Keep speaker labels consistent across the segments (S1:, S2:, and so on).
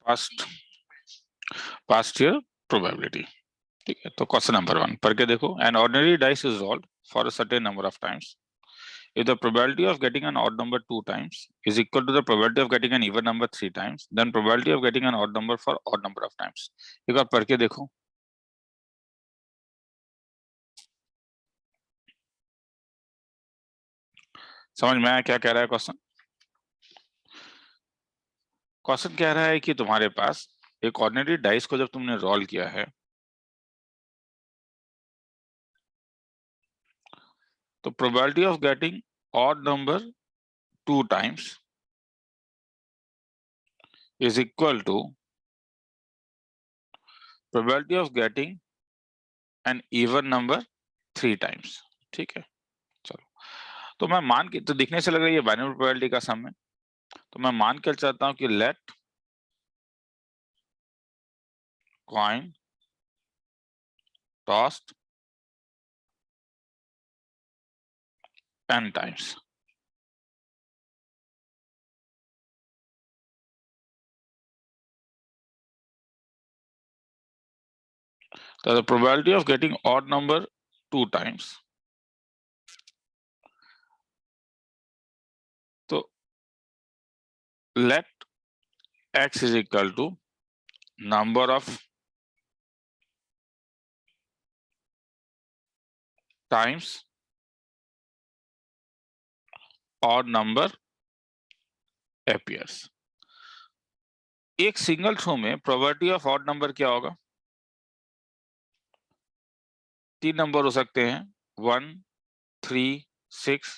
S1: Past year probability. ठीक है, तो क्वेश्चन नंबर 1 पढ़ के देखो। An ordinary dice is rolled for a certain number of times if the probability of getting an odd number 2 times is equal to the probability of getting an even number 3 times, then probability of getting an odd number for odd number of times। एक बार पढ़ के देखो। समझ में आया क्या कह रहा है क्वेश्चन? क्वेश्चन कह रहा है कि तुम्हारे पास एक ऑर्डिनरी डाइस को जब तुमने रोल किया है तो probability of getting odd number 2 times is equal to probability of getting an even number 3 times। ठीक है, चलो। तो मैं मान के, तो दिखने से लग रहा है ये बाइनरी प्रोबेबिलिटी का सम है, तो मैं मान के चाहता हूं कि let coin tossed n times। So the probability of getting odd number 2 times, तो let x is equal to number of times odd number appears। एक सिंगल थ्रो में प्रोबेबिलिटी ऑफ ऑड नंबर क्या होगा? 3 नंबर हो सकते हैं, 1, 3, 6,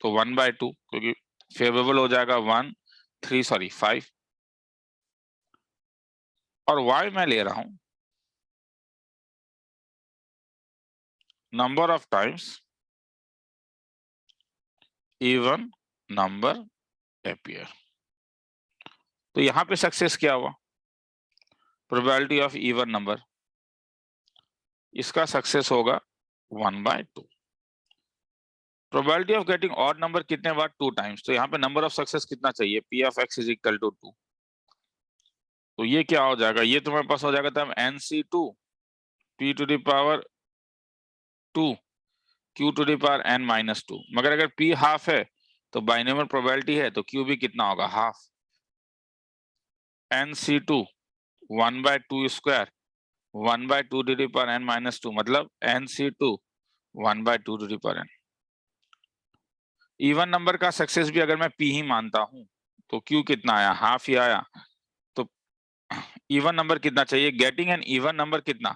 S1: तो 1/2 क्योंकि फेवरेबल हो जाएगा 1, 3 सॉरी 5, और y मैं ले रहा हूं number of times even number appear। तो यहां पे सक्सेस क्या हुआ? प्रोबेबिलिटी ऑफ इवन नंबर, इसका सक्सेस होगा 1/2। Probability of getting odd number कितने बार? 2 टाइम्स, तो यहाँ पे नंबर ऑफ सक्सेस कितना चाहिए? P of x is equal to 2। तो ये क्या हो जाएगा? ये तुम्हारे पास हो जाएगा तब NC2 P to the power 2 Q to the power n-2। मगर अगर P हाफ है तो बाइनोमियल प्रोबेबिलिटी है, तो Q भी कितना होगा? Half. NC2 1/2 square 1/2 to the power n-2, मतलब NC2 1/2 to the power n। Even number का सक्सेस भी अगर मैं P ही मानता हूं तो Q कितना आया? हाफ ही आया। तो इवन नंबर कितना चाहिए? गेटिंग एन इवन नंबर कितना?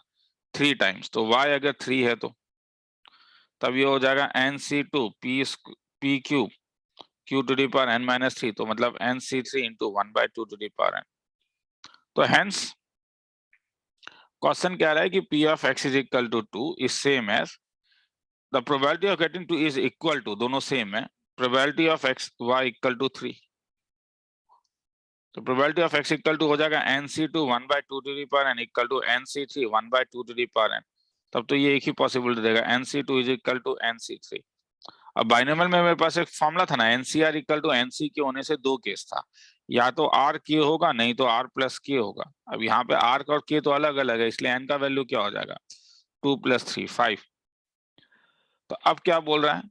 S1: 3 टाइम्स। तो y अगर 3 है तो तब ये हो जाएगा NC2 PQ Q to the power n-3, तो मतलब NC3 into 1/2 to the power n। तो हेंस क्वेश्चन कह रहा है कि P of x is equal to 2 is same as the probability of getting 2 is equal to, दोनों same है, probability of x y equal to 3। तो probability of x equal to हो जाएगा NC2 1/2 to the power n equal to NC3 1/2 to the power n। तब तो ये एक ही possibility देगा, NC2 is equal to NC3। अब बाइनोमियल में मेरे पास एक फॉर्मूला था ना, NCR इक्वल टू NC के होने से दो केस था, या तो R K होगा, नहीं तो R प्लस K होगा। अब यहाँ पे R और K तो अलग अलग है, इसलिए N का वैल्यू क्या हो जाएगा? 2 + 3 5। तो अब क्या बोल रहा है?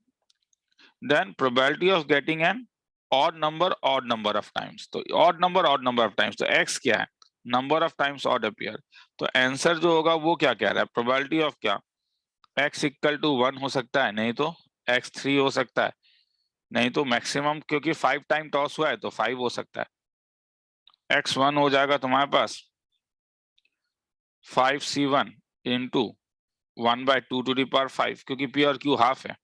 S1: Then probability of getting an odd number of times. तो ऑड नंबर ऑफ टाइम्स, तो x क्या है? Number of times odd appear. तो आंसर जो होगा वो क्या कह रहा है? प्रोबेबिलिटी ऑफ क्या? x इक्वल टू 1 हो सकता है, नहीं तो x3 हो सकता है, नहीं तो मैक्सिमम, क्योंकि 5 टाइम टॉस हुआ है तो 5 हो सकता है। x1 हो जाएगा तुम्हारे पास 5C1 into 1/2 to the power 5, क्योंकि P और Q हाफ है।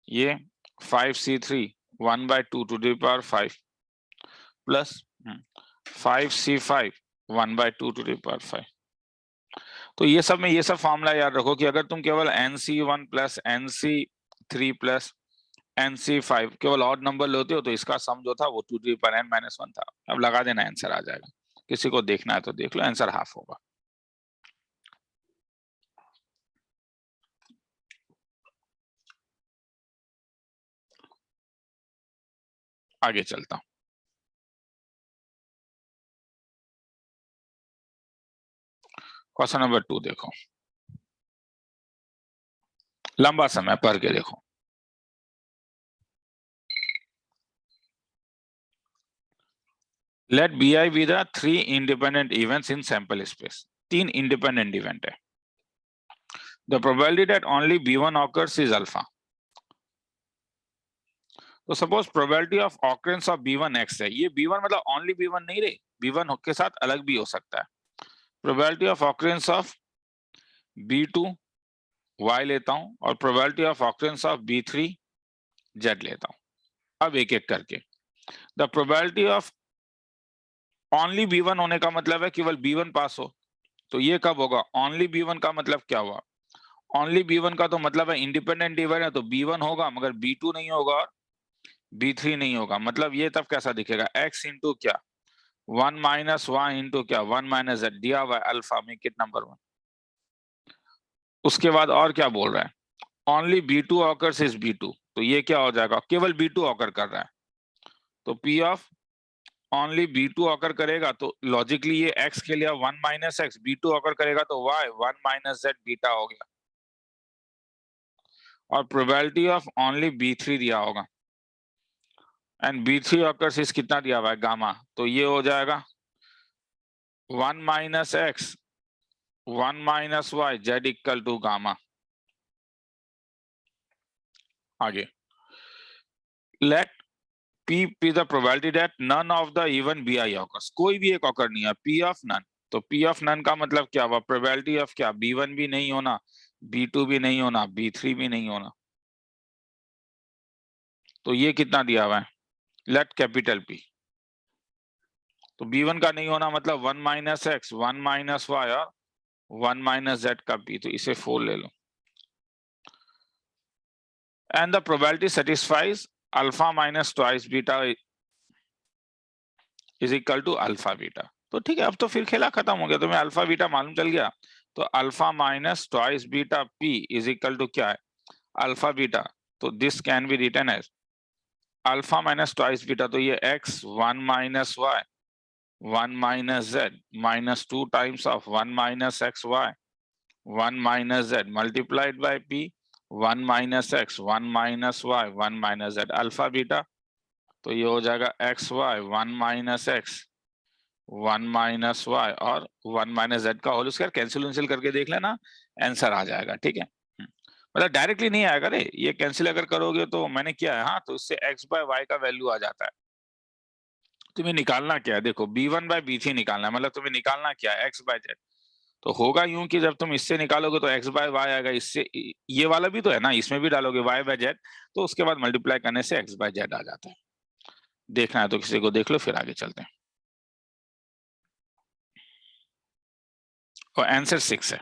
S1: ये 5C3 1/2 टू द पावर 5 प्लस 5C5 1/2 टू द पावर 5। तो ये सब में ये सब फॉर्मूला याद रखो कि अगर तुम केवल NC1 plus NC3 plus NC5 केवल ऑड नंबर लेते हो तो इसका सम जो था वो 2 टू द पावर n-1 था। अब लगा देना, आंसर आ जाएगा। किसी को देखना है तो देख लो, आंसर हाफ होगा। आगे चलता हूं। क्वेश्चन नंबर 2 देखो, लंबा समय पढ़ के देखो। Let bi be the 3 independent events in sample space। 3 independent event है। The probability that only b1 occurs is alpha। तो suppose probability of occurrence of b1 x है। ये b1 मतलब ओनली b1 नहीं रहे, b1 के साथ अलग भी हो सकता है। Probability of occurrence of b2 y लेता हूं और probability of occurrence of b3 z लेता हूं। अब एक एक करके। The probability of only b1 होने का मतलब है केवल b1 पास हो। तो ये कब होगा? ओनली b1 का मतलब क्या हुआ? ओनली b1 का तो मतलब है इंडिपेंडेंट इवेंट है, तो b1 होगा मगर b2 नहीं होगा और b3 नहीं होगा। मतलब ये तब कैसा दिखेगा? x इंटू क्या 1 माइनस वाई इंटू क्या 1 माइनस जेड दिया हुआ अल्फा में किट नंबर 1। उसके बाद और क्या बोल रहा है? Only b2 occurs is b2। तो ये क्या हो जाएगा? केवल b2 ऑकर कर रहा है, तो p of only b2 occur करेगा तो लॉजिकली ये x के लिए 1 माइनस एक्स, b2 ऑकर करेगा तो y 1 माइनस जेड बीटा हो गया। और प्रोबेबिलिटी ऑफ ओनली b3 दिया होगा एंड b3 ऑकर्स इज कितना दिया हुआ है? गामा। तो ये हो जाएगा 1 minus x 1 minus y z equal to gamma. आगे let P be the probability that none of the even bi occurs। कोई भी एक ऑकर नहीं है, P of none। तो P of none का मतलब क्या हुआ? प्रोबेबिलिटी ऑफ क्या? B1 भी नहीं होना, B2 भी नहीं होना, B3 भी नहीं होना। तो ये कितना दिया हुआ है? Let capital P। तो B1 का नहीं होना मतलब 1 माइनस एक्स 1 माइनस वाई और 1 माइनस जेड का P। तो इसे 4 ले लो। And the probability satisfies alpha minus twice beta is equal to alpha beta. तो ठीक है, अब तो फिर खेला खत्म हो गया, तुम्हें अल्फा बीटा मालूम चल गया। तो alpha minus twice beta P is equal to क्या है? Alpha beta. तो this can be written as alpha minus twice beta. तो ये x 1 minus Y 1 minus Z minus 2 times of 1 minus x Y 1 minus Z multiplied by p 1 minus x 1 minus Y 1 minus Z alpha beta. तो ये हो जाएगा X Y 1 minus x 1 minus Y और 1 minus Z का whole square cancel करके देख लेना, answer आ जाएगा। ठीक है, मतलब डायरेक्टली नहीं आएगा रे, ये कैंसिल अगर करोगे तो मैंने किया है हाँ, तो इससे x बाय वाई का वैल्यू आ जाता है। तुम्हें निकालना क्या है? देखो b1 बाय b3 निकालना है, मतलब तुम्हें निकालना क्या है? x by z. तो होगा यूं कि जब तुम इससे निकालोगे तो x बाय वाई आएगा, इससे ये वाला भी तो है ना, इसमें भी डालोगे y बाय जेड, तो उसके बाद मल्टीप्लाई करने से x बाय जेड आ जाता है। देखना है तो किसी को देख लो, फिर आगे चलते हैं। और आंसर 6 है।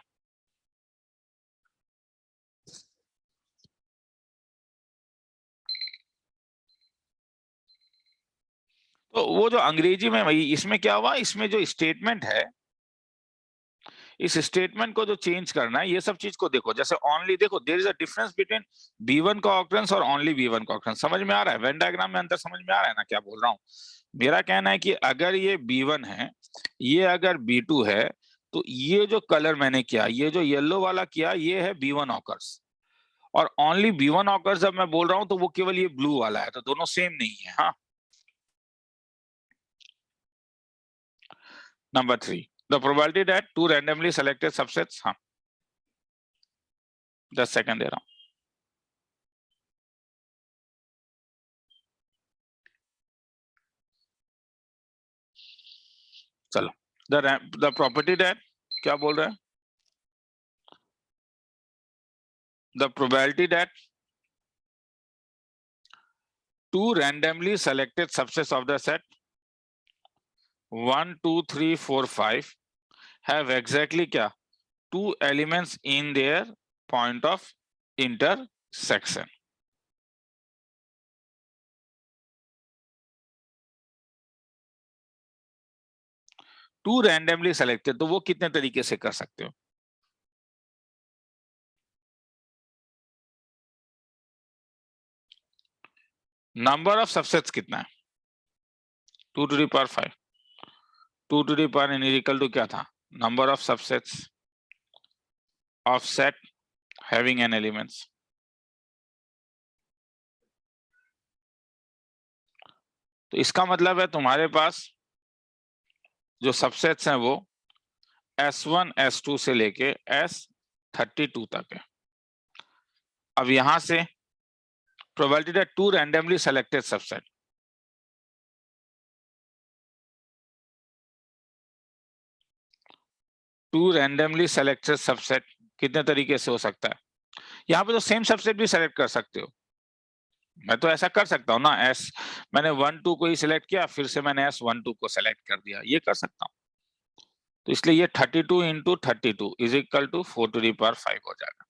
S1: तो वो जो अंग्रेजी में भाई, इसमें क्या हुआ? इसमें जो स्टेटमेंट है, इस स्टेटमेंट को जो चेंज करना है, ये सब चीज को देखो। जैसे ओनली देखो, there is a difference between b1 का ऑकरेंस और ओनली b1 का ऑकरेंस। समझ में आ रहा है? वेन डायग्राम में अंतर समझ में आ रहा है ना क्या बोल रहा हूँ? मेरा कहना है कि अगर ये b1 है, ये अगर b2 है, तो ये जो कलर मैंने किया, ये जो येलो वाला किया, ये है b1 ऑकर्स। और ओनली b1 ऑकर्स जब मैं बोल रहा हूं तो वो केवल ये ब्लू वाला है, तो दोनों सेम नहीं है। हाँ, number 3, the probability that two randomly selected subsets। हाँ, 10 सेकंड दे रहा हूं। चलो, the property that क्या बोल रहा है? The probability that two randomly selected subsets of the set 1 2 3 4 5 have exactly क्या 2 elements in their point of intersection। Two randomly selected, तो वो कितने तरीके से कर सकते हो? नंबर ऑफ सबसेट्स कितना है? 2 to the power 5। 2 to the power n equal to क्या था? Number of subsets of set having n elements. तो इसका मतलब है तुम्हारे पास जो सबसेट्स हैं वो S1 S2 से लेके S32 तक है। अब यहां से probability that two randomly selected subset, two randomly selected subset कितने तरीके से हो सकता है? यहाँ पे तो सेम सबसेट भी सेलेक्ट कर सकते हो। मैं तो ऐसा कर सकता हूँ ना, मैंने 1 2 को ही सिलेक्ट किया, फिर से मैंने S12 को सेलेक्ट कर दिया, ये कर सकता हूँ। तो इसलिए ये 32 into 32 is equal to 4 to the power 5 हो जाएगा।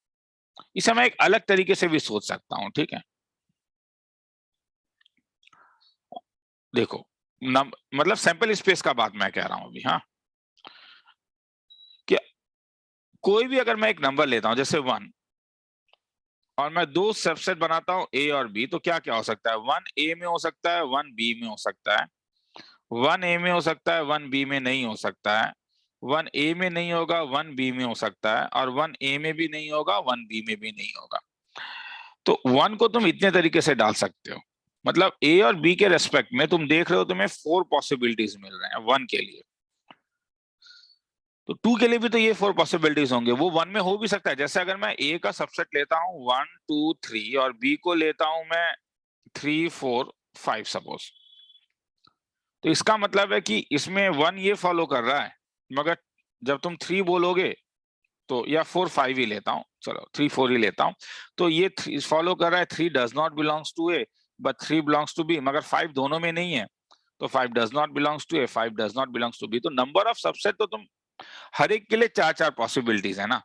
S1: इसे मैं एक अलग तरीके से भी सोच सकता हूँ, ठीक है। देखो मतलब सैंपल स्पेस का बात मैं कह रहा हूं अभी, हाँ, कि कोई भी अगर मैं एक नंबर लेता हूं जैसे 1 और मैं दो सबसेट बनाता हूं A और B, तो क्या क्या हो सकता है? 1 A में हो सकता है, 1 B में हो सकता है, 1 A में हो सकता है, 1 B में नहीं हो सकता है, 1 A में नहीं होगा, 1 B में हो सकता है, और 1 A में भी नहीं होगा, 1 B में भी नहीं होगा। तो 1 को तुम इतने तरीके से डाल सकते हो, मतलब A और B के रेस्पेक्ट में तुम देख रहे हो तुम्हें 4 पॉसिबिलिटीज मिल रहे हैं 1 के लिए। तो 2 के लिए भी तो ये 4 पॉसिबिलिटीज होंगे, वो 1 में हो भी सकता है। जैसे अगर मैं A का सबसेट लेता हूं 1 2 3 और B को लेता हूं मैं 3 4 5 सपोज, तो इसका मतलब है कि इसमें 1 ये फॉलो कर रहा है, मगर जब तुम 3 बोलोगे तो, या 4 5 ही लेता हूं, चलो 3 4 ही लेता हूं, तो ये 3 फॉलो कर रहा है 3 does not belongs to A but 3 belongs to B, मगर 5 दोनों में नहीं है, तो 5 does not belongs to A 5 does not belongs to B। तो नंबर ऑफ सबसेट तो तुम हर एक के लिए 4 4 पॉसिबिलिटीज है ना।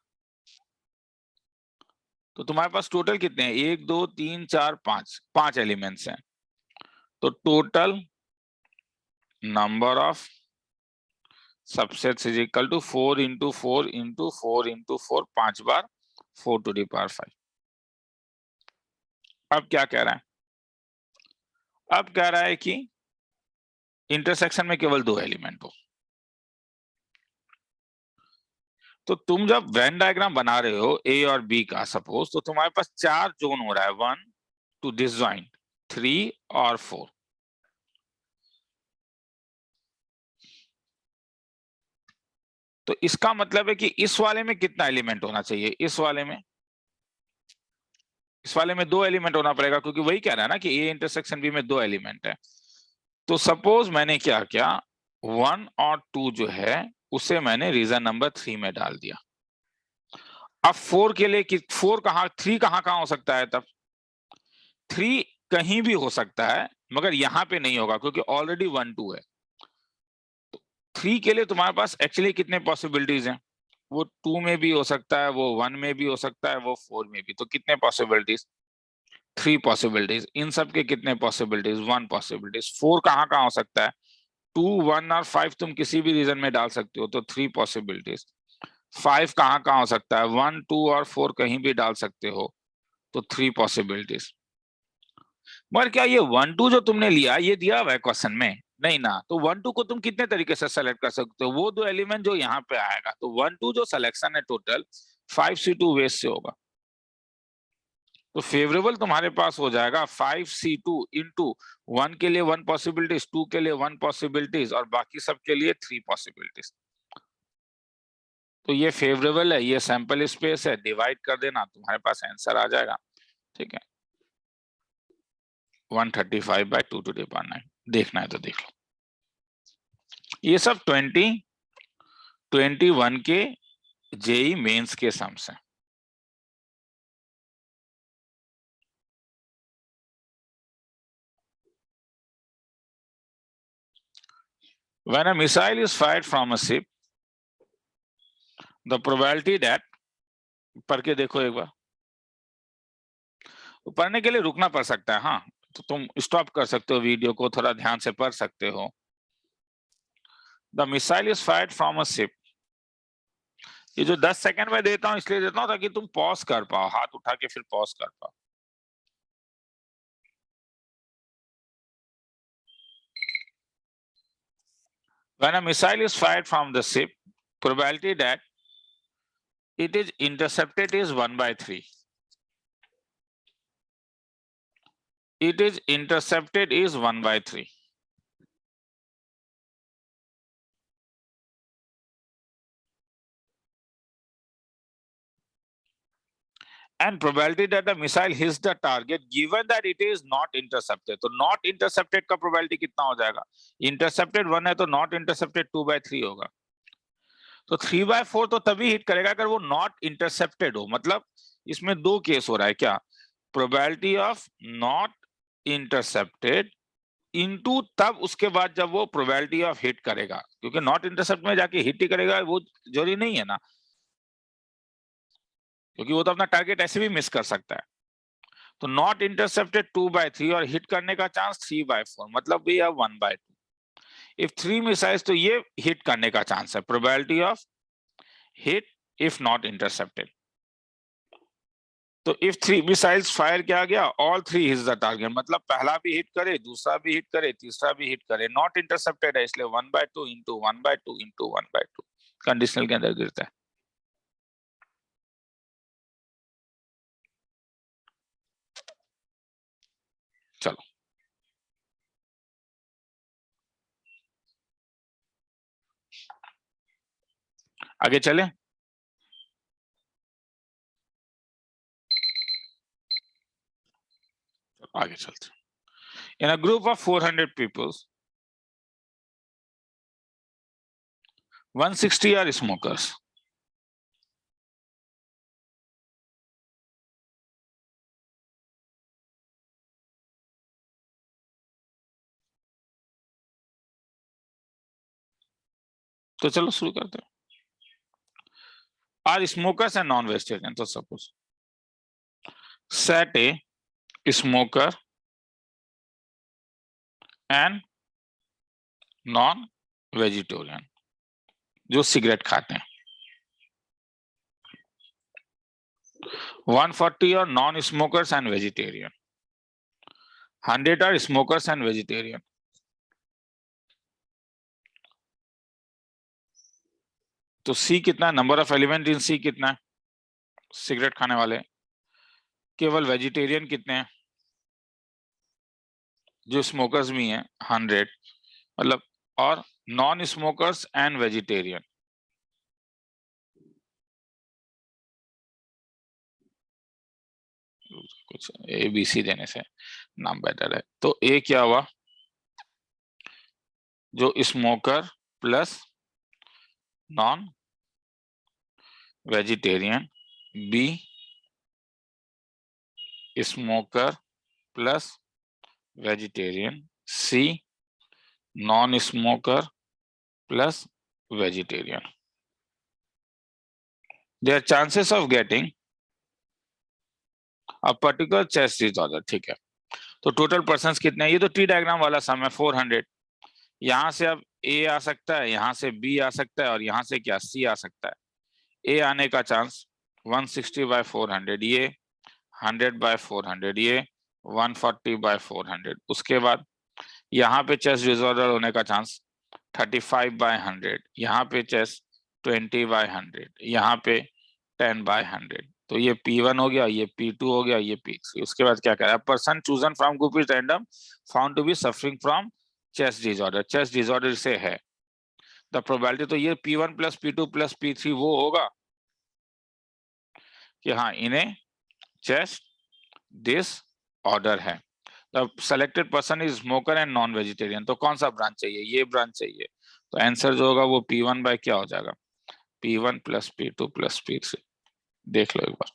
S1: तो तुम्हारे पास टोटल कितने हैं? 1 2 3 4 5, 5 एलिमेंट्स हैं। तो total number of subsets is equal to 4 into 4 into 4 into 4, 5 बार 4 to the power 5। अब क्या कह रहा है? अब कह रहा है कि इंटरसेक्शन में केवल 2 एलिमेंट हो। तो तुम जब वेन डायग्राम बना रहे हो A और B का सपोज, तो तुम्हारे पास 4 जोन हो रहा है, 1 टू दिस जॉइंट, 3 और 4। तो इसका मतलब है कि इस वाले में कितना एलिमेंट होना चाहिए? इस वाले में 2 एलिमेंट होना पड़ेगा, क्योंकि वही कह रहा है ना कि A इंटरसेक्शन B में 2 एलिमेंट है। तो सपोज मैंने क्या किया, 1 और 2 जो है उसे मैंने रीजन नंबर 3 में डाल दिया। अब 4 के लिए 4 कहां, 3 कहां हो सकता है? तब 3 कहीं भी हो सकता है, मगर यहां पे नहीं होगा क्योंकि ऑलरेडी 1 2 है। 3 के लिए तुम्हारे पास एक्चुअली कितने पॉसिबिलिटीज हैं? वो 2 में भी हो सकता है, वो 1 में भी हो सकता है, वो 4 में भी। तो कितने पॉसिबिलिटीज? 3 पॉसिबिलिटीज। इन सब के कितने पॉसिबिलिटीज? 1 पॉसिबिलिटीज। 4 कहां हो सकता है? 2 1 और 5 तुम किसी भी रीजन में डाल सकते हो, तो 3 पॉसिबिलिटीज। 5 कहां हो सकता है? 1 2 और 4 कहीं भी डाल सकते हो, तो 3 पॉसिबिलिटीज। मगर क्या ये 1 2 जो तुमने लिया ये दिया हुआ है क्वेश्चन में? नहीं ना। तो 1 2 को तुम कितने तरीके से सेलेक्ट कर सकते हो? वो 2 एलिमेंट जो यहाँ पे आएगा। तो 1 2 जो सिलेक्शन है टोटल 5C2 वेज से होगा। तो फेवरेबल तुम्हारे पास हो जाएगा 5C2 इंटू 1 के लिए 1 पॉसिबिलिटीज, 2 के लिए 1 पॉसिबिलिटीज, और बाकी सब के लिए 3 पॉसिबिलिटीज। तो ये फेवरेबल है, ये सैंपल स्पेस है, डिवाइड कर देना, तुम्हारे पास आंसर आ जाएगा। ठीक है, 135/2⁹। देखना है तो देख लो। ये सब 2021 के जेई मेंस के सम्स हैं। When a missile is fired from a ship, the probability that, पढ़ के देखो एक बार, पढ़ने के लिए रुकना पड़ सकता है, हाँ, तो तुम स्टॉप कर सकते हो वीडियो को, थोड़ा ध्यान से पढ़ सकते हो। The missile is fired from a ship। ये जो 10 सेकंड में देता हूं इसलिए देता हूं ताकि तुम पॉज कर पाओ, हाथ उठा के फिर पॉज कर पाओ। When a missile is fired from the ship, probability that It is intercepted is 1/3. It is intercepted is 1/3. And probability that the missile hits the target given that it is not intercepted. तो not intercepted का probability कितना हो जाएगा? Intercepted 1 है तो not intercepted 2/3 होगा. तो 3/4 तो तभी हिट करेगा अगर वो नॉट इंटरसेप्टेड हो. मतलब इसमें दो केस हो रहा है क्या? Probability of not intercepted into तब उसके बाद जब वो प्रोबेबिलिटी ऑफ हिट करेगा, क्योंकि नॉट इंटरसेप्ट में जाके हिट ही करेगा वो जरूरी नहीं है ना, क्योंकि वो तो अपना टारगेट ऐसे भी मिस कर सकता है. तो नॉट इंटरसेप्टेड 2/3 और हिट करने का चांस 3/4, मतलब भी अब 1/2. इफ 3 मिसाइल्स तो ये हिट करने का चांस है, probability of hit if not intercepted. तो इफ 3 मिसाइल्स फायर किया गया, ऑल 3 हिट्स द टारगेट, मतलब पहला भी हिट करे, दूसरा भी हिट करे, तीसरा भी हिट करे, नॉट इंटरसेप्टेड है इसलिए 1/2 इंटू 1/2 इंटू 1/2 कंडीशनल के अंदर गिरता है. चलो आगे चले. आगे चलते. In a group of 400 people 160 are smokers. तो चलो शुरू करते हैं. Are smokers and non vegetarian. तो suppose set A smoker and non vegetarian जो सिगरेट खाते हैं. 140 और non smokers and vegetarian. 100 are smokers and vegetarian. तो सी कितना है? Number of element in C कितना है? सिगरेट खाने वाले. केवल वेजिटेरियन कितने हैं? जो स्मोकर्स भी हैं 100, मतलब. और नॉन स्मोकर्स एंड वेजिटेरियन. कुछ ए बी सी देने से नाम बेटर है. तो ए क्या हुआ? जो smoker plus non vegetarian. B smoker plus vegetarian. C non smoker plus vegetarian. Their chances of getting a particular chest disorder. ठीक है. तो टोटल पर्संस कितने हैं? ये तो टी डायग्राम वाला सम है 400. यहां से अब ए आ सकता है, यहां से बी आ सकता है और यहां से क्या सी आ सकता है. ए आने का चांस 160/400, ये 100/400, ये 140/400. उसके बाद यहाँ पे चेस्ट डिसऑर्डर होने का चांस 35/100, यहाँ पे चेस्ट 20/100, यहाँ पे 10/100. तो ये P1 हो गया, ये P2 हो गया, ये P3. उसके बाद क्या करें? Person chosen from group is random found to be suffering from chest disorder. Chest disorder से है. द प्रोबेबिलिटी, तो ये P1 plus P2 plus P3 वो होगा कि हाँ इन्हें चेस्ट डिसऑर्डर है. The selected person is smoker and non vegetarian. तो कौन सा ब्रांच चाहिए? ये ब्रांच चाहिए. तो आंसर जो होगा वो P1 बाय क्या हो जाएगा? P1 plus P2 plus P3. देख लो एक बार.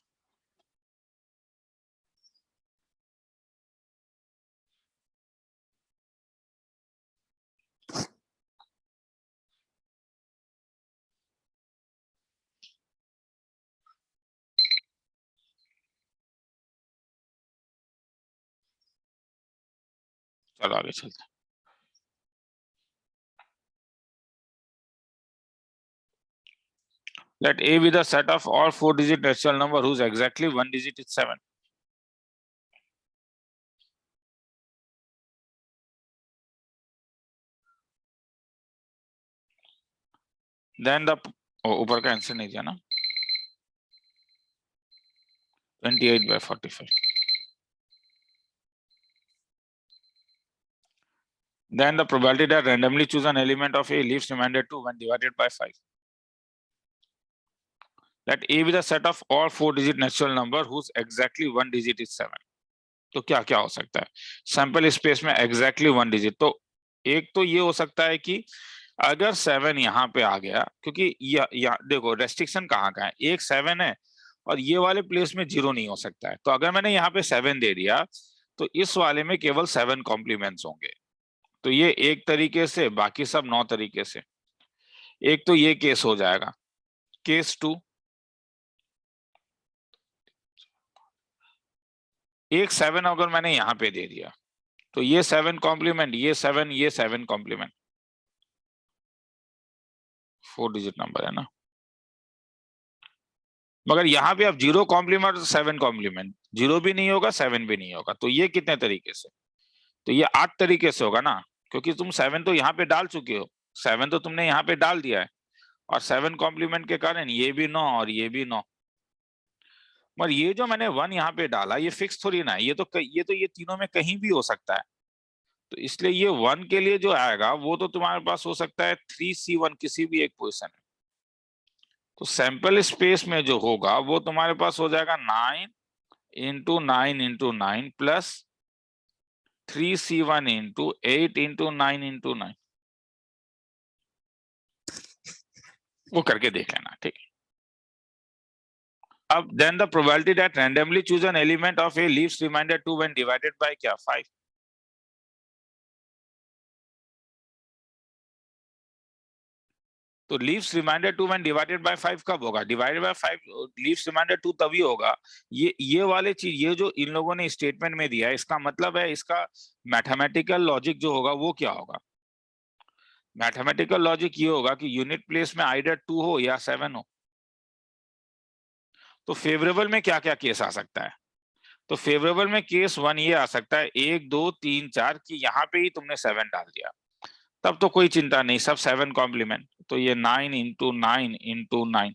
S1: चलो आगे चलते हैं. Let A be the set of all 4-digit natural number whose exactly one digit is 7. Then the ऊपर का आंसर नहीं दिया ना. 28/45. Then the probability that randomly choose an element of A leaves remainder 2 when divided by 5. Let A be the set of all 4-digit natural number whose exactly 1 digit is 7. तो क्या क्या हो सकता है सैंपल स्पेस में exactly 1 digit? तो एक तो ये हो सकता है कि अगर 7 यहाँ पे आ गया, क्योंकि या देखो रेस्ट्रिक्शन कहाँ का है, एक 7 है और ये वाले प्लेस में 0 नहीं हो सकता है। तो अगर मैंने यहाँ पे 7 दे दिया तो इस वाले में केवल 7 कॉम्प्लीमेंट्स होंगे। तो ये एक तरीके से, बाकी सब 9 तरीके से। एक तो ये केस हो जाएगा। केस 2, एक 7 अगर मैंने यहाँ पे दे दिया तो ये 7 कॉम्प्लीमेंट, ये 7 कॉम्प्लीमेंट, 4 डिजिट नंबर है ना। मगर यहाँ पे अब 0 कॉम्प्लीमेंट 7 कॉम्प्लीमेंट, 0 भी नहीं होगा 7 भी नहीं होगा। तो ये कितने तरीके से? तो ये 8 तरीके से होगा ना, क्योंकि तुम 7 तो यहाँ पे डाल चुके हो, 7 तो तुमने यहाँ पे डाल दिया है और 7 कॉम्प्लीमेंट के कारण ये भी 9 और ये भी 9। मगर ये जो मैंने 1 यहाँ पे डाला ये फिक्स थोड़ी ना है, ये तीनों में कहीं भी हो सकता है। तो इसलिए ये 1 के लिए जो आएगा वो तो तुम्हारे पास हो सकता है 3C1 किसी भी एक पोजीशन में। तो सैंपल स्पेस में जो होगा वो तुम्हारे पास हो जाएगा 9 into 9 into 9 plus 3C1 into 8 into 9 into 9। वो करके देख लेना, ठीक है। अब then the probability that randomly choose an element of A leaves remainder 2 when divided by क्या 5। तो leaves remainder 2 when divided by 5 कब होगा? डिवाइडेड बाय 5 लीव्स रिमाइंडर 2 तभी होगा। ये वाले चीज, ये जो इन लोगों ने स्टेटमेंट में दिया है, इसका मतलब है इसका मैथमेटिकल लॉजिक जो होगा वो क्या होगा? मैथमेटिकल लॉजिक ये होगा कि यूनिट प्लेस में आइडर 2 हो या 7 हो। तो फेवरेबल में क्या क्या केस आ सकता है? तो फेवरेबल में केस 1 ये आ सकता है 1 2 3 4 कि यहाँ पे ही तुमने 7 डाल दिया, तब तो कोई चिंता नहीं, सब 7 कॉम्प्लीमेंट। तो ये 9 into 9 into 9,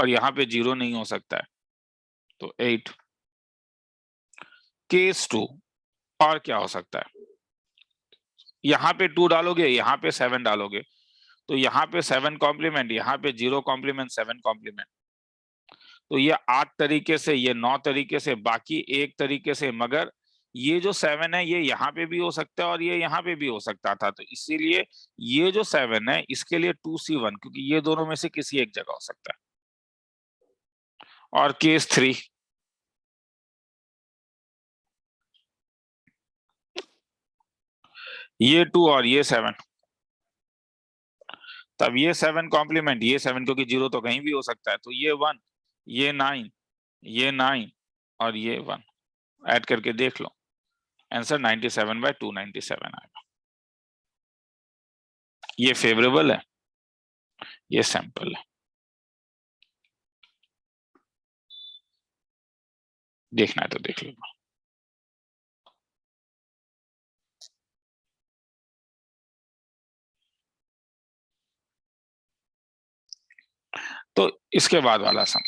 S1: और यहाँ पे 0 नहीं हो सकता है, तो 8। केस 2 और क्या हो सकता है? यहाँ पे 2 डालोगे, यहाँ पे 7 डालोगे, तो यहाँ पे 7 कॉम्प्लीमेंट, यहाँ पे 0 कॉम्प्लीमेंट 7 कॉम्प्लीमेंट। तो ये 8 तरीके से, ये 9 तरीके से, बाकी एक तरीके से। मगर ये जो 7 है ये यहाँ पे भी हो सकता है और ये यहाँ पे भी हो सकता था। तो इसीलिए ये जो 7 है इसके लिए 2C1, क्योंकि ये दोनों में से किसी एक जगह हो सकता है। और केस 3, ये 2 और ये 7, तब ये 7 कॉम्प्लीमेंट, ये 7, क्योंकि 0 तो कहीं भी हो सकता है। तो ये 1, ये 9, ये 9 और ये 1 ऐड करके देख लो, आंसर 97/297 आएगा। ये फेवरेबल है, ये सैंपल है, देखना है तो देख लो। तो इसके बाद वाला सम,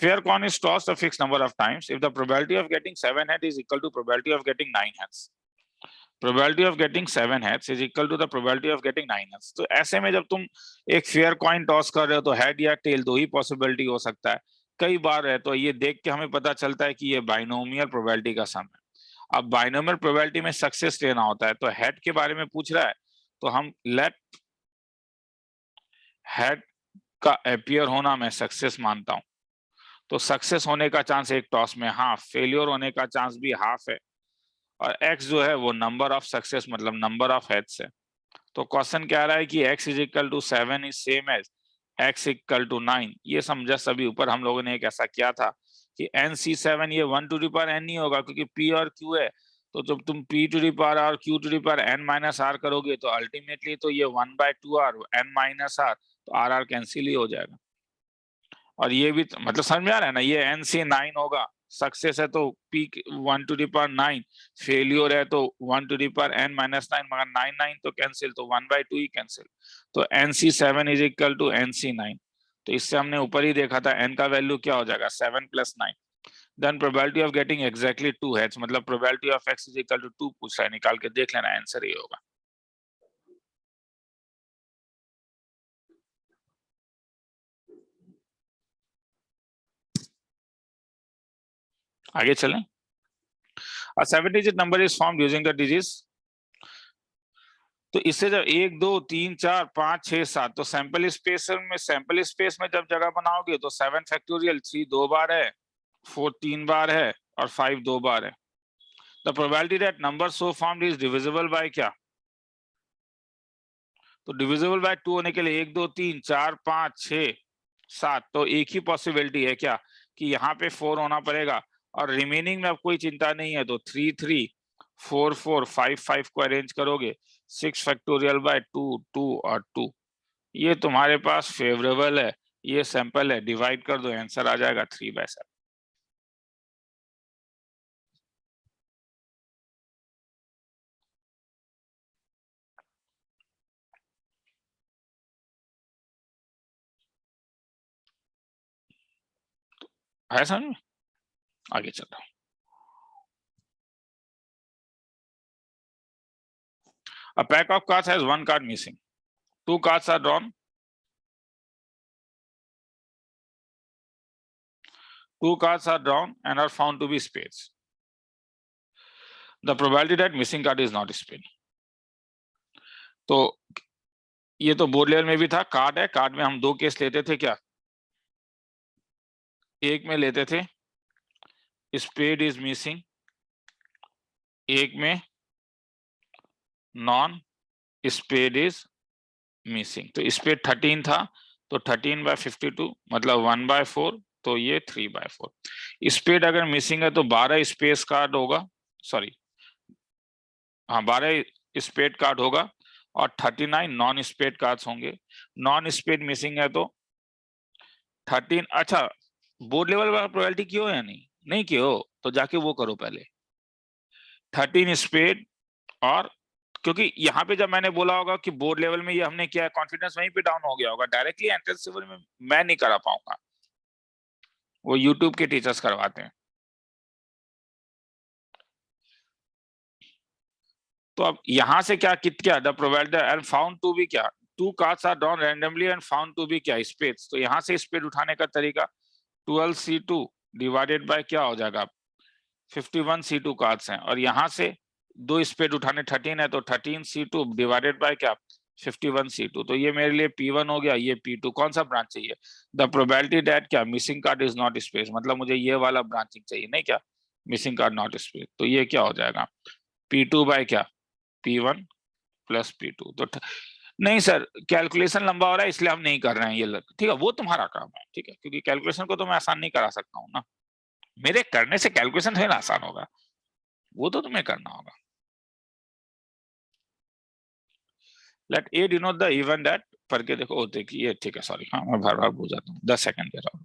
S1: fair coin is tossed a fixed number of times if the probability of getting 7 heads is equal to probability of getting 9 heads. Probability of getting 7 heads is equal to the probability of getting 9 heads. तो ऐसे में जब तुम एक fair coin toss कर रहे हो तो हेड या टेल दो ही पॉसिबिलिटी हो सकता है। कई बार है तो ये देख के हमें पता चलता है कि ये बाइनोमियल प्रोबेबिलिटी का सम है। अब बाइनोमियल प्रोबेबिलिटी में सक्सेस लेना होता है, तो हेड के बारे में पूछ रहा है तो हम लेट हेड का अपीयर होना मैं सक्सेस मानता हूं। तो सक्सेस होने का चांस एक टॉस में हाफ, फेलियर होने का चांस भी हाफ है, और x जो है वो नंबर ऑफ सक्सेस मतलब नंबर ऑफ हेड्स है। तो क्वेश्चन क्या रहा है कि x is equal to 7 is same as x equal to 9। ये समझा सभी ऊपर हम लोगों ने एक ऐसा किया था कि NC7 ये 1 टू द पावर n नहीं होगा, क्योंकि p और q है। तो जब तुम p to the power r q to the power n minus r करोगे तो अल्टीमेटली तो ये 1/2r n माइनस r, तो r कैंसिल ही हो जाएगा। और ये भी मतलब समझ में आ रहा है ना, ये NC9 होगा, सक्सेस है तो p 1 to the power 9, failure है तो 1 to the power n minus 9, मगर 9 9 तो कैंसिल, तो 1/2 ही कैंसिल, तो nc7 is equal to nc9। तो इससे हमने ऊपर ही देखा था n का वैल्यू क्या हो जाएगा 7 + 9। Then probability of getting exactly 2 heads, मतलब probability of x is equal to 2 पूछ रहा है, निकाल के देख लेना, आंसर ये होगा। आगे चलें। A 7-digit number is formed using the digits, तो इससे जब 1 2 3 4 5 6 7, तो सैंपल स्पेस में जब जगह बनाओगे तो 7 फैक्टोरियल 3 2 बार है, 4 3 बार है और 5 2 बार है। The probability that number so formed is divisible by क्या, तो डिविजिबल बाय 2 होने के लिए 1 2 3 4 5 6 7, तो एक ही पॉसिबिलिटी है क्या कि यहाँ पे 4 होना पड़ेगा, और रिमेनिंग में अब कोई चिंता नहीं है, तो 3 3 4 4 5 5 को अरेंज करोगे, 6 फैक्टोरियल बाय 2 2 और 2, ये तुम्हारे पास फेवरेबल है, ये सैंपल है, डिवाइड कर दो, आंसर आ जाएगा 3/7। है समझ में? आगे चल रहा हूं। A pack of cards has 1 card missing. 2 cards are drawn. 2 cards are drawn and are found to be spades. The probability that missing card is not spade. तो ये तो बोर्ड लेवल में भी था, कार्ड है, कार्ड में हम 2 case लेते थे क्या, एक में लेते थे स्पेड इज मिसिंग, एक में नॉन स्पेड इज मिसिंग। तो स्पेड 13 था, तो 13/52 मतलब 1/4, तो ये 3/4। स्पेड अगर मिसिंग है तो 12 स्पेस कार्ड होगा, सॉरी हाँ 12 स्पेड कार्ड होगा, और 39 नॉन स्पेड कार्ड्स होंगे। नॉन स्पेड मिसिंग है तो 13, अच्छा बोर्ड लेवल वाला प्रोबेबिलिटी क्यों है, नहीं क्यों, तो जाके वो करो पहले 13 स्पेड, और क्योंकि यहाँ पे जब मैंने बोला होगा कि बोर्ड लेवल में ये हमने किया है, कॉन्फिडेंस वहीं पे डाउन हो गया होगा, डायरेक्टली एंट्रेंस लेवल में मैं नहीं करा पाऊंगा, वो यूट्यूब के टीचर्स करवाते हैं। तो अब यहां से क्या the provider and found to be क्या, 2 cards are drawn randomly and found to be क्या स्पेड्स, तो यहां से स्पेड उठाने का तरीका 12c2 डिवाइडेड बाय क्या हो जाएगा 51c2 कार्ड्स हैं, और यहां से 2 स्पेड उठाने 13 है, तो 13c2 डिवाइडेड बाय क्या 51c2, तो ये मेरे लिए P1 हो गया, ये P2। कौन सा ब्रांच चाहिए, द प्रोबेबिलिटी दैट क्या missing card is not space, मतलब मुझे ये वाला ब्रांचिंग चाहिए, नहीं क्या मिसिंग कार्ड नॉट स्पेस, तो ये क्या हो जाएगा P2 बाय क्या P1 + P2। तो नहीं सर कैलकुलेशन लंबा हो रहा है इसलिए हम नहीं कर रहे हैं ये, ठीक है वो तुम्हारा काम है, ठीक है, क्योंकि कैलकुलेशन को तो मैं आसान नहीं करा सकता हूँ ना, मेरे करने से कैलकुलेशन थोड़ा आसान होगा, वो तो तुम्हें करना होगा। Let A denote the event that, पढ़ के देखो, देखिए ठीक है, सॉरी हाँ मैं बार बार भूल जाता हूँ, 10 सेकंड दे रहा हूँ।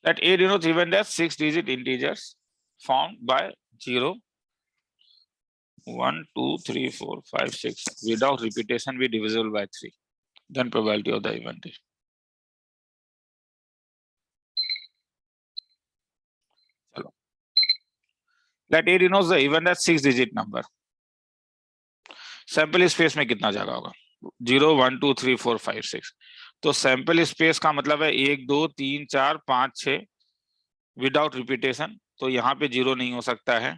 S1: Let A denotes event as 6-digit integers formed by 0 1 2 3 4 5 6 without repetition be divisible by 3, then probability of the event is, चलो let A denotes the event as 6-digit number, sample space में कितना जगह होगा 0 1 2 3 4 5 6, तो sample space का मतलब है 1 2 3 4 5 6 without repetition, तो यहाँ पे 0 नहीं हो सकता है,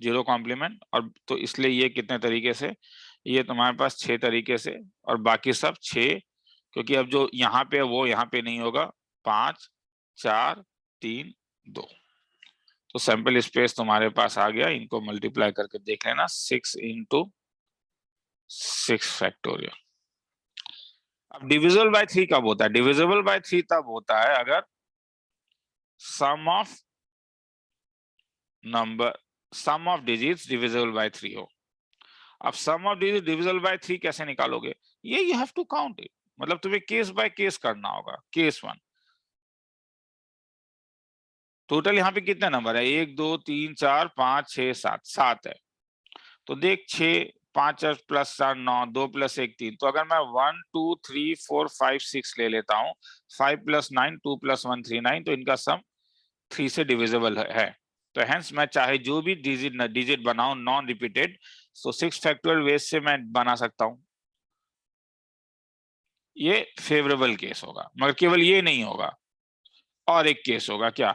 S1: 0 कॉम्प्लीमेंट, और तो इसलिए ये कितने तरीके से, ये तुम्हारे पास 6 तरीके से, और बाकी सब 6, क्योंकि अब जो यहाँ पे है वो यहाँ पे नहीं होगा, 5 4 3 2, तो सैंपल स्पेस तुम्हारे पास आ गया, इनको मल्टीप्लाई करके देख लेना 6 × 6 फैक्टोरियल। अब डिविजिबल बाय 3 कब होता है, डिविजिबल बाय 3 तब होता है अगर sum of number sum of digits divisible by 3 हो। अब sum of digit divisible by 3 कैसे निकालोगे? ये you have to count it, मतलब तुम्हें केस बाय केस करना होगा। केस 1, टोटल यहाँ पे कितने नंबर है? 1 2 3 4 5 6 7, 7 है। तो देख 6 5 प्लस 4 9, 2 प्लस 1 3। तो अगर मैं 1 2 3 4 5 6 ले लेता हूँ, 5 प्लस 9 2 प्लस 1 3 9, तो इनका सम 3 से डिविजिबल है। तो हेंस मैं चाहे जो भी डिजिट बनाऊं नॉन रिपीटेड, तो 6 फैक्टोरियल वेज से मैं बना सकता हूं। ये फेवरेबल केस होगा, मगर केवल ये नहीं होगा, और एक केस होगा क्या?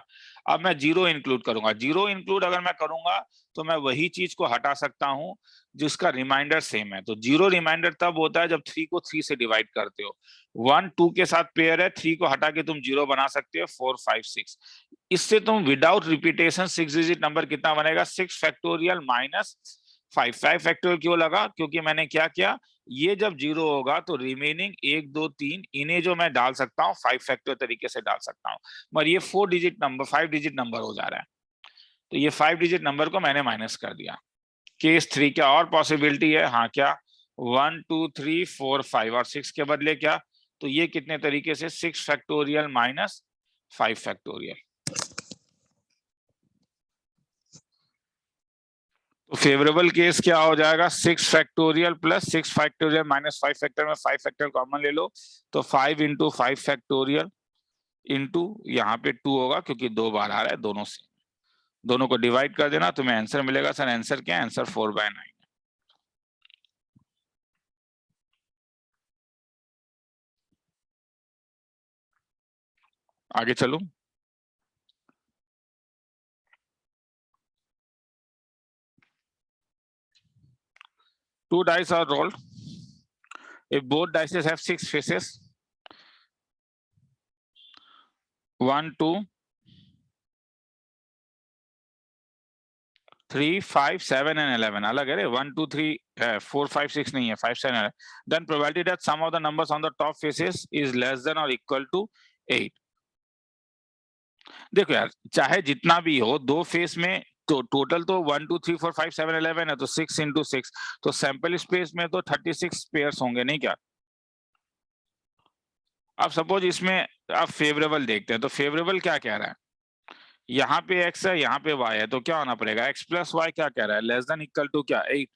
S1: अब मैं जीरो इंक्लूड करूंगा। जीरो इंक्लूड अगर मैं करूंगा तो मैं वही चीज को हटा सकता हूं जिसका रिमाइंडर सेम है। तो जीरो रिमाइंडर तब होता है जब 3 को 3 से डिवाइड करते हो। 1 2 के साथ पेयर है, 3 को हटा के तुम जीरो बना सकते हो, 4 5 6। इससे तुम विदाउट रिपीटेशन 6 डिजिट नंबर कितना बनेगा? 6 फैक्टोरियल माइनस 5। 5 फैक्टोरियल क्यों लगा? क्योंकि मैंने क्या किया, ये जब जीरो होगा तो रिमेनिंग 1 2 3 इन्हें जो मैं डाल सकता हूँ 5 फैक्टोरियल तरीके से डाल सकता हूँ, मगर ये 4 डिजिट नंबर 5 डिजिट नंबर हो जा रहा है। तो ये 5 डिजिट नंबर को मैंने माइनस कर दिया। केस 3 क्या और पॉसिबिलिटी है? हाँ, क्या? 1 2 3 4 5 और 6 के बदले क्या? तो ये कितने तरीके से? 6 फैक्टोरियल माइनस 5 फैक्टोरियल। तो फेवरेबल केस क्या हो जाएगा? 6 factorial plus 6 factorial minus 5 factorial में 5 फैक्टोरियल कॉमन ले लो, तो 5 इंटू 5 फैक्टोरियल इंटू यहाँ पे 2 होगा क्योंकि 2 बार आ रहा है, दोनों से दोनों को डिवाइड कर देना, तुम्हें आंसर मिलेगा। सर आंसर क्या है? आंसर 4/9। आगे चलो। 2 dice are rolled. If both dice have 6 faces, 1 2 3 5 7 and 11 अलग है रे। 1 2 3 है, 4 5 6 नहीं है, 5 7 है। Then probability that sum of the numbers on the top faces is less than or equal to 8। देखो यार, चाहे जितना भी हो, दो फेस में तो टोटल तो 1 2 3 4 5 7 11 है, तो 6 इंटू 6, तो सैंपल स्पेस में तो 36 पेयर्स होंगे, नहीं क्या? अब सपोज इसमें आप फेवरेबल देखते हैं, तो फेवरेबल क्या कह रहा है? यहाँ पे x है, यहाँ पे y है, तो क्या होना पड़ेगा? x प्लस वाई क्या कह रहा है? लेस देन इक्वल टू क्या? 8।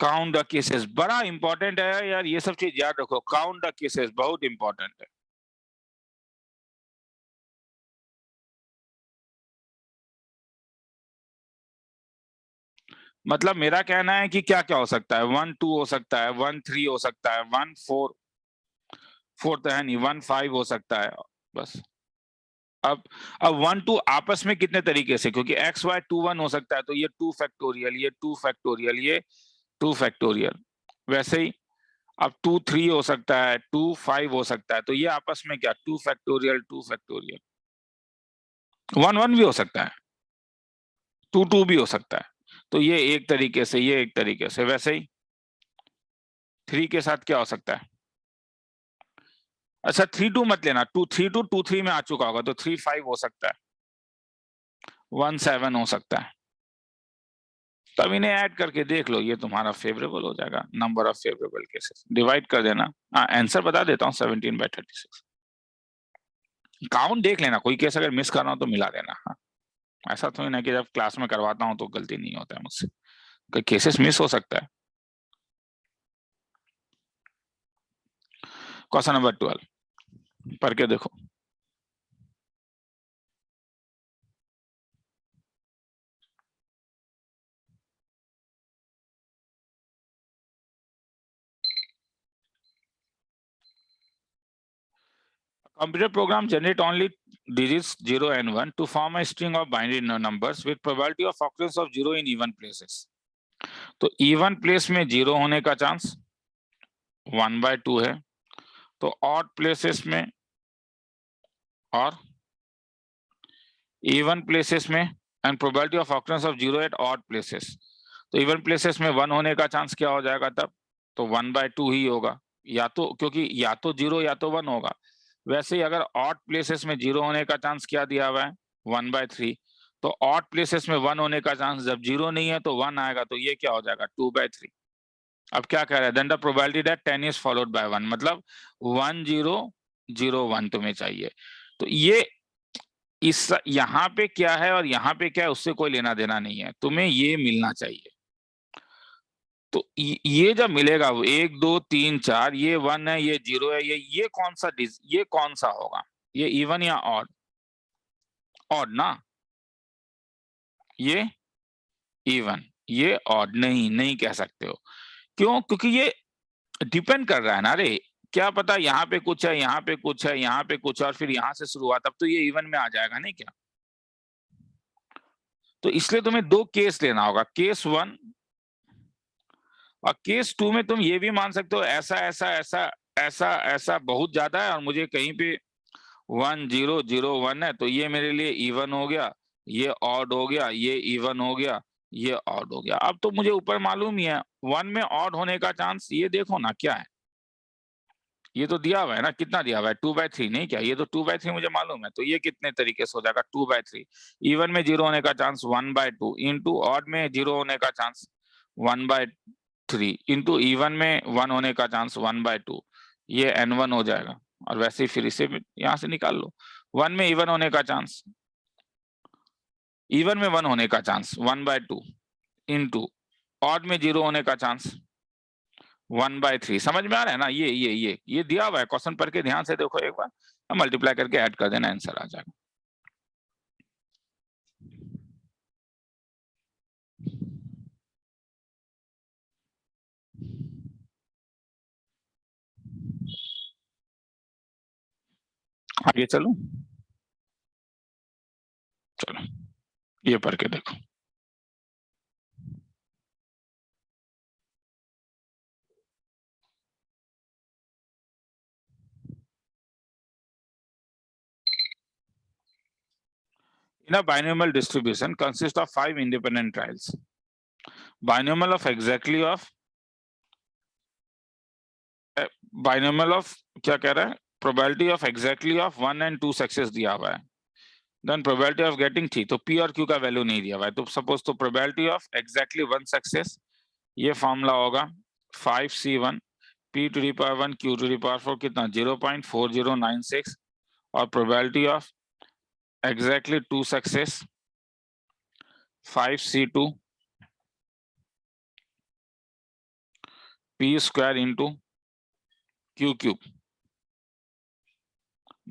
S1: काउंट द केसेस बड़ा इंपॉर्टेंट है यार, ये सब चीज याद रखो। काउंट द केसेस बहुत इंपॉर्टेंट है। मतलब मेरा कहना है कि क्या क्या हो सकता है? 1 2 हो सकता है, 1 3 हो सकता है, 1 4 4 तो है नहीं, 1 5 हो सकता है, बस। अब 1 2 आपस में कितने तरीके से? क्योंकि x y 2 1 हो सकता है, तो ये 2 फैक्टोरियल, ये 2 फैक्टोरियल, ये 2 फैक्टोरियल। वैसे ही अब 2 3 हो सकता है, 2 5 हो सकता है, तो ये आपस में क्या? 2 फैक्टोरियल 2 फैक्टोरियल। 1 1 भी हो सकता है, 2 2 भी हो सकता है। तो ये एक तरीके से, ये एक तरीके से। वैसे ही 3 के साथ क्या हो सकता है? अच्छा 3 2 मत लेना, 2 3 2 2 3 में आ चुका होगा, तो 3 5 हो सकता है, 1 7 हो सकता है। तब इन्हें ऐड करके देख लो, ये तुम्हारा फेवरेबल हो जाएगा। Number of favourable cases divide कर देना। आंसर बता देता हूँ, 17/36। काउंट देख लेना, कोई केस अगर मिस कर रहा हो तो मिला देना। हाँ, ऐसा तो ना कि जब क्लास में करवाता हूँ तो गलती नहीं होता है मुझसे, कोई केसेस मिस हो सकता है। क्वेश्चन नंबर 12 पढ़ के देखो। Computer program generate only digits 0 and 1 to form a string of binary numbers with probability of occurrence of 0 in even places। तो even place में 0 होने का चांस 1/2 है, तो ऑड प्लेसेस में और इवन प्लेसेस में and probability of occurrence of 0 at odd places. तो इवन प्लेसेस में 1 होने का चांस क्या हो जाएगा तब? तो 1/2 ही होगा, या तो क्योंकि या तो 0 या तो 1 होगा। वैसे ही अगर ऑड प्लेसेस में 0 होने का चांस क्या दिया हुआ है? 1/3। तो ऑड प्लेसेस में 1 होने का चांस, जब 0 नहीं है तो 1 आएगा, तो ये क्या हो जाएगा 2/3। अब क्या कह रहा है, then the probability that 10 is followed by 1, मतलब 1 0 0 1 तुम्हें चाहिए। तो ये इस यहाँ पे क्या है और यहाँ पे क्या है उससे कोई लेना देना नहीं है, तुम्हें ये मिलना चाहिए। तो ये जब मिलेगा वो 1 2 3 4, ये 1 है, ये 0 है, ये कौन सा होगा, ये इवन या ऑड? ऑड ना, ये इवन, ये ऑड नहीं कह सकते हो। क्यों? क्योंकि ये डिपेंड कर रहा है ना रे, क्या पता यहाँ पे कुछ है, यहाँ पे कुछ है, यहाँ पे कुछ है, और फिर यहाँ से शुरू हुआ, तब तो ये इवन में आ जाएगा नहीं क्या? तो इसलिए तुम्हें 2 केस लेना होगा, केस 1 और केस 2 में तुम ये भी मान सकते हो ऐसा ऐसा ऐसा ऐसा ऐसा बहुत ज्यादा है और मुझे कहीं पे 1 0 0 1 है, तो ये मेरे लिए इवन हो गया, ये ऑड हो गया, ये इवन हो गया, ये ऑड हो गया। अब तो मुझे ऊपर मालूम ही है 1 में ऑड होने का चांस, ये देखो ना क्या है, ये तो दिया हुआ है ना, कितना दिया हुआ है 2/3 नहीं क्या, ये तो 2/3 मुझे मालूम है, तो ये कितने तरीके से हो जाएगा 2/3। इवन में 0 होने का चांस 1/2 इंटू ऑड में 0 होने का चांस 1/3 इंटू इवन में 1 होने का चांस 1/2, ये n1 हो जाएगा। और वैसे ही फिर इसे यहां से निकाल लो, 1 में इवन होने का चांस, इवन में 1 होने का चांस 1/2 इंटू ऑड में 0 होने का चांस 1/3। समझ में आ रहा है ना, ये दिया हुआ है, क्वेश्चन पढ़ के ध्यान से देखो एक बार, मल्टीप्लाई करके ऐड कर देना, आंसर आ जाएगा। आगे चलो, चलो ये पढ़ के देखो। In a binomial distribution consists of 5 independent trials. Binomial of exactly of binomial of क्या कह रहा है, probability of exactly of 1 and 2 success दिया हुआ है, then probability of getting 3, तो P और Q का वैल्यू नहीं दिया हुआ है, तो सपोज तो probability of exactly 1 सक्सेस, ये फॉर्मूला होगा 5C1 P to the power 1 Q to the power 4 कितना 0.4096, और probability of exactly 2 success 5C2 P square into Q cube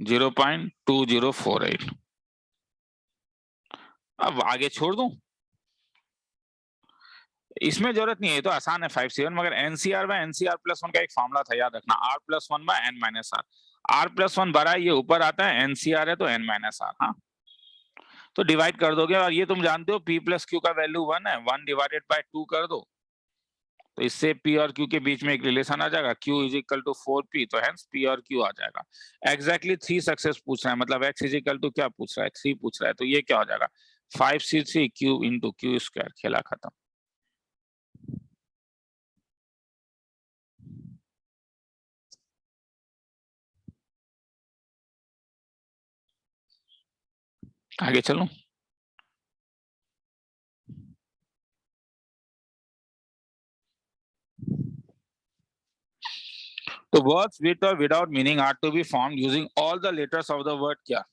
S1: 0.2048। अब आगे छोड़ दूं, इसमें जरूरत नहीं है, तो आसान है 5C1, मगर एनसीआर में एनसीआर प्लस 1 का एक फॉर्मूला था, याद रखना, r plus 1 by n minus r, r plus 1 बड़ा है, ये ऊपर आता है, एनसीआर है तो एन माइनस आर। हाँ, तो डिवाइड कर दोगे, और ये तुम जानते हो P प्लस Q का वैल्यू 1 है, 1 डिवाइडेड बाय 2 कर दो, तो इससे P और Q के बीच में एक रिलेशन आ जाएगा, Q is equal to 4P, तो हेंस P और Q आ जाएगा। एग्जैक्टली 3 सक्सेस पूछ रहा है, मतलब X इज इक्वल टू क्या पूछ रहा है, 3 पूछ रहा है, तो ये क्या हो जाएगा 5C3 Q into Q square, खेला खत्म। आगे चलो, तो words with or without meaning are to be formed using all the letters of the word क्या,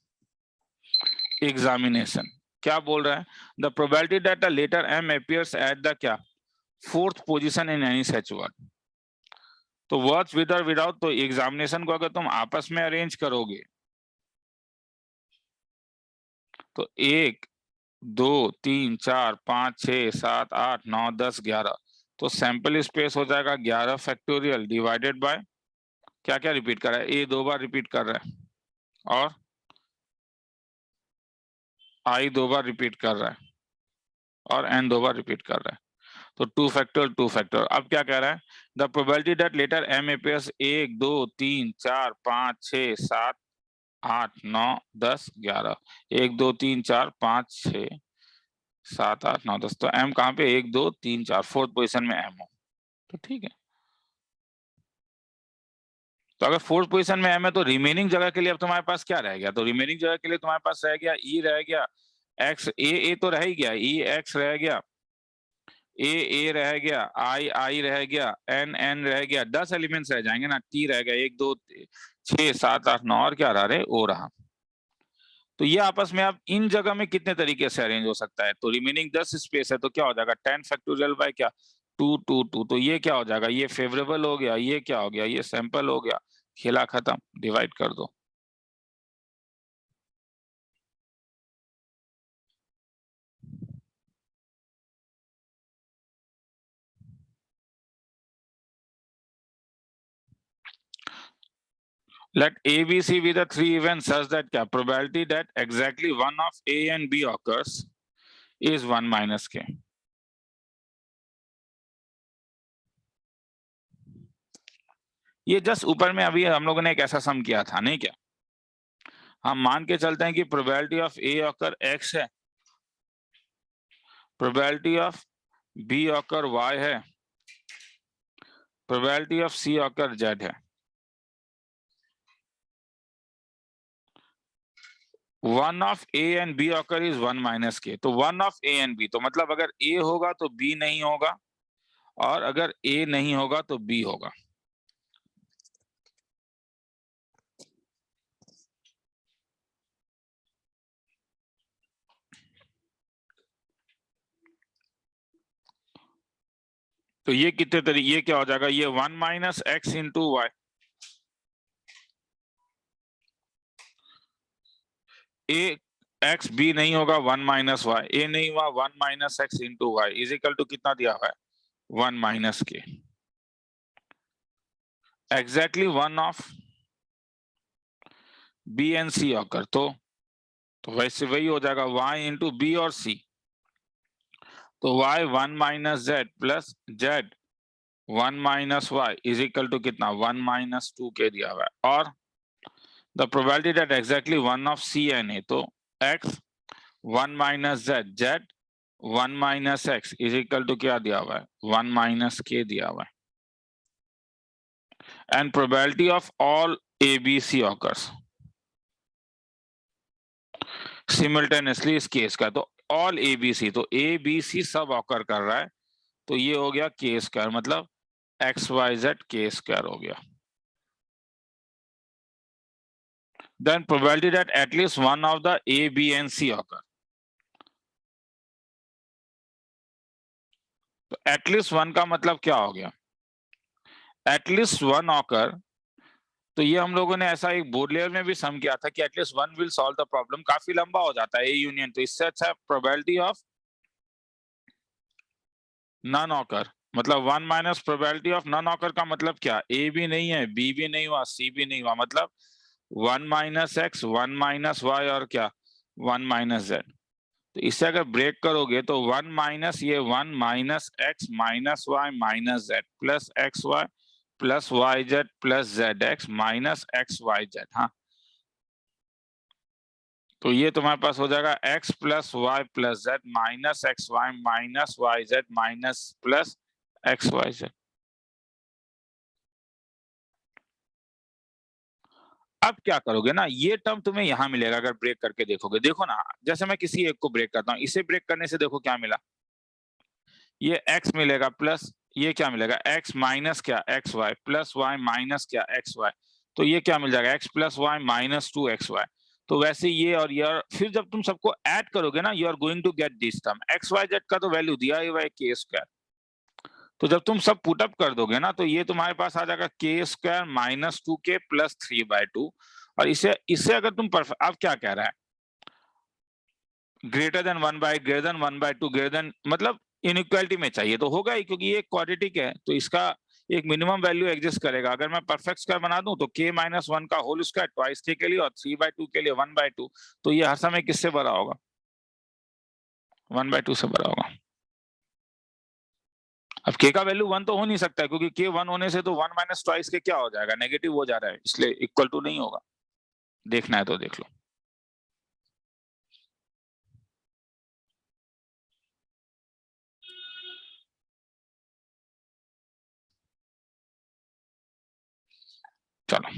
S1: examination। क्या बोल रहा है, the probability that the letter M appears at the क्या 4th position in any such word। तो words with or without, तो examination को अगर तुम आपस में अरेंज करोगे तो 1 2 3 4 5 6 7 8 9 10 11, तो सैंपल स्पेस हो जाएगा 11 फैक्टोरियल डिवाइडेड बाय क्या क्या रिपीट कर रहा है, ए 2 बार रिपीट कर रहा है और आई 2 बार रिपीट कर रहा है और एन 2 बार रिपीट कर रहा है, तो 2 फैक्टर 2 फैक्टर। अब क्या कह रहा है, the probability that letter M appears 1 2 3 4 5 6 7 8 9 10 11, 1 2 3 4 5 6 7 8 9 10, तो एम कहाँ पे 1 2 3 4 4th पोजिशन में एम हो, तो ठीक है। तो अगर फोर्थ पोजीशन में m है तो रिमेनिंग जगह के लिए अब तुम्हारे पास क्या रह गया, तो रिमेनिंग जगह के लिए तुम्हारे पास रह गया e रह गया, x a तो रह ही गया, e x रह गया, a रह गया, I रह गया, n रह गया, 10 एलिमेंट्स रह जाएंगे ना, t रह गया 1 2 6 7 8 9 और क्या रहा रे o रहा। तो ये आपस में आप इन जगह में कितने तरीके से अरेंज हो सकता है, तो रिमेनिंग 10 स्पेस है तो क्या हो जाएगा 10 फैक्टोरियल बाय क्या 2 2 2, तो ये क्या हो जाएगा, ये फेवरेबल हो गया, ये क्या हो गया, ये सैंपल हो गया, खेला खत्म, डिवाइड कर दो। Let A, B, C be the three events such that क्या probability that exactly one of A and B occurs is 1 minus K. ये जस्ट ऊपर में अभी हम लोगों ने एक ऐसा सम किया था, नहीं क्या? हम मान के चलते हैं कि probability of A occur x है, probability of B occur y है, probability of C occur z है। One of A and B occur is 1 minus k, तो one of A and B, तो मतलब अगर ए होगा तो बी नहीं होगा, और अगर ए नहीं होगा तो बी होगा। तो ये कितने तरीके, ये क्या हो जाएगा, ये 1 minus x into y, A x B नहीं होगा 1 माइनस वाई, ए नहीं हुआ 1 minus x into y is equal to कितना दिया हुआ है 1 minus k, exactly one of B and C occur, तो वैसे वही हो जाएगा y इंटू बी और सी, तो y 1 minus Z plus Z 1 minus Y is equal to कितना 1 माइनस 2 के दिया हुआ है, और the probability that exactly one of C and A, तो x 1 minus Z Z 1 minus X is equal to क्या दिया हुआ है 1 माइनस के दिया हुआ है, and probability of all A B C occurs simultaneously इस केस का, तो ऑल ए बी सी, तो ए बी सी सब ऑकर कर रहा है, तो ये हो गया के स्क्वायर, मतलब एक्स वाई जेड के स्क्वायर हो गया। Then probability that at least one of the A B and C occur, तो एटलीस्ट वन का मतलब क्या हो गया, एटलीस्ट वन ऑकर, तो ये हम लोगों ने ऐसा एक बोर्ड लेवल में भी सम किया था कि at least one will solve the problem, काफी लंबा हो जाता है ए यूनियन, तो इससे अच्छा प्रोबेबिलिटी ऑफ नन ऑकर, मतलब 1 minus probability of none occur का मतलब क्या, ए भी नहीं है, बी भी नहीं हुआ, सी भी नहीं हुआ, मतलब 1 माइनस एक्स 1 माइनस वाई और क्या 1 माइनस जेड, तो इससे अगर ब्रेक करोगे तो 1 माइनस ये 1 minus x minus y minus Z plus x y plus y z plus z x minus x y z, हाँ, तो ये तुम्हारे पास हो जाएगा x plus y plus z minus x y minus y z minus plus x y z. अब क्या करोगे ना, ये टर्म तुम्हें यहां मिलेगा अगर ब्रेक करके देखोगे, देखो ना, जैसे मैं किसी एक को ब्रेक करता हूं, इसे ब्रेक करने से देखो क्या मिला, ये x मिलेगा प्लस ये क्या मिलेगा x माइनस क्या x y plus y minus क्या एक्स वाई, तो ये क्या मिल जाएगा x plus y minus 2 x y, तो वैसे ये और ये, और फिर जब तुम सबको ऐड करोगे ना you are going to get this term, x y z का तो वैल्यू दिया ही हुआ है के स्क्वायर, तो जब तुम सब पुटअप कर दोगे ना तो ये तुम्हारे पास आ जाएगा के स्क्वायर माइनस 2 के प्लस 3/2, और इसे इससे अगर तुम अब क्या कह रहा है greater than 1/, greater than 1/2, greater than, मतलब इनइक्वालिटी में चाहिए तो होगा ही, क्योंकि ये क्वाड्रेटिक है तो इसका एक मिनिमम वैल्यू एग्जिस्ट करेगा, अगर मैं परफेक्ट स्क्वायर बना दूं तो k माइनस 1 का होल स्क्वायर ट्वाइस k के लिए और 3/2 के लिए 1/2, तो ये हर समय किससे बड़ा होगा 1/2 से बड़ा होगा। अब k का वैल्यू 1 तो हो नहीं सकता है, क्योंकि k 1 होने से तो 1 माइनस ट्वाइस के क्या हो जाएगा नेगेटिव हो जा रहा है, इसलिए इक्वल टू नहीं होगा, देखना है तो देख लो। चलो